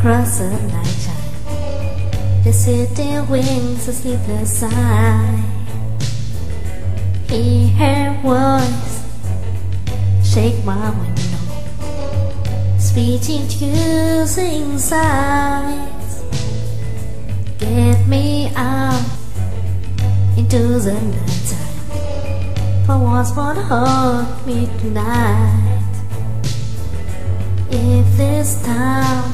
across the night time. The city wings a sleepless eye. Hear her voice shake my window, speaking accusing sighs. Get me out into the night time, for once more to hold me tonight. If this town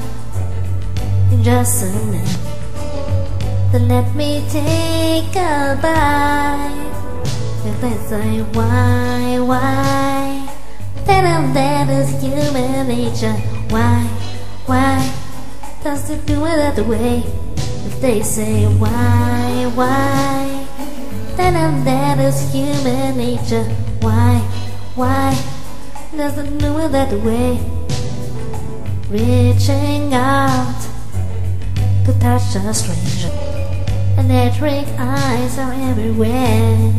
is just a name, then let me take a bite. If they say why, then I'm dead as human nature. Why, does it do it that way? If they say why, then I'm dead as human nature. Why, does it do it that way? Reaching out to touch a stranger, electric eyes are everywhere.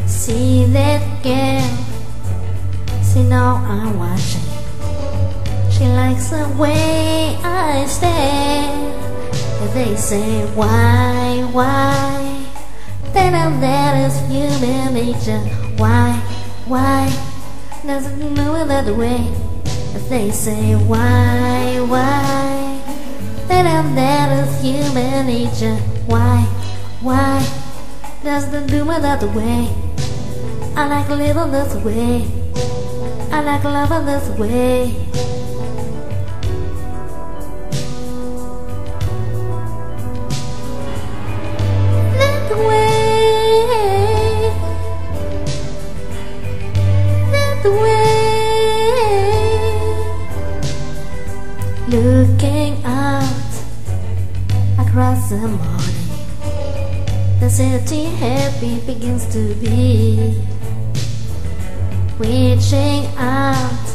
See that girl, see now I'm watching. She likes the way I stare. If they say why, then I'm dead as human nature. Why, doesn't know it that way? If they say why, then I'm dead as human nature. Why, doesn't do it that way? I like living this way, I like loving this way. That way, that way. Looking out across the morning, the city happy begins to be. Reaching out,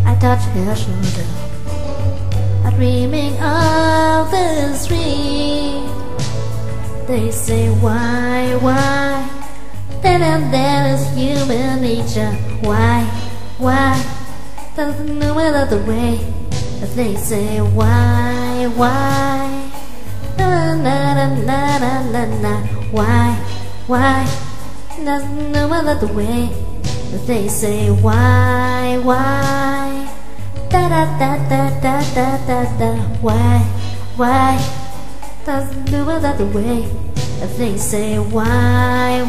I touch her shoulder, dreaming of the street. They say why, then I'm dead as human nature. Why, doesn't know it other way. If they say why, na na na na na na, why, doesn't know it other way. If they say why, da da da da da da da da, why, doesn't do it that way. If they say why,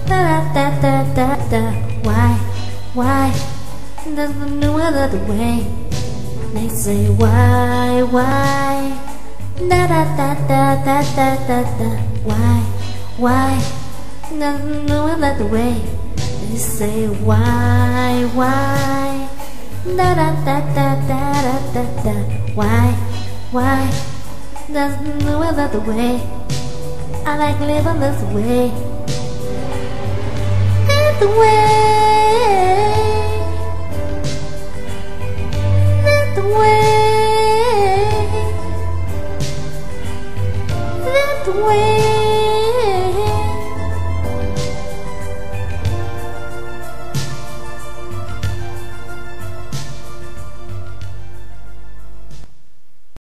da da da da da, why, doesn't do it that way. They say why, da da da da da da da da, why, doesn't do it that way. They say why, da da da da da da da da, why, doesn't do it that way. I like living this way, that way, that way.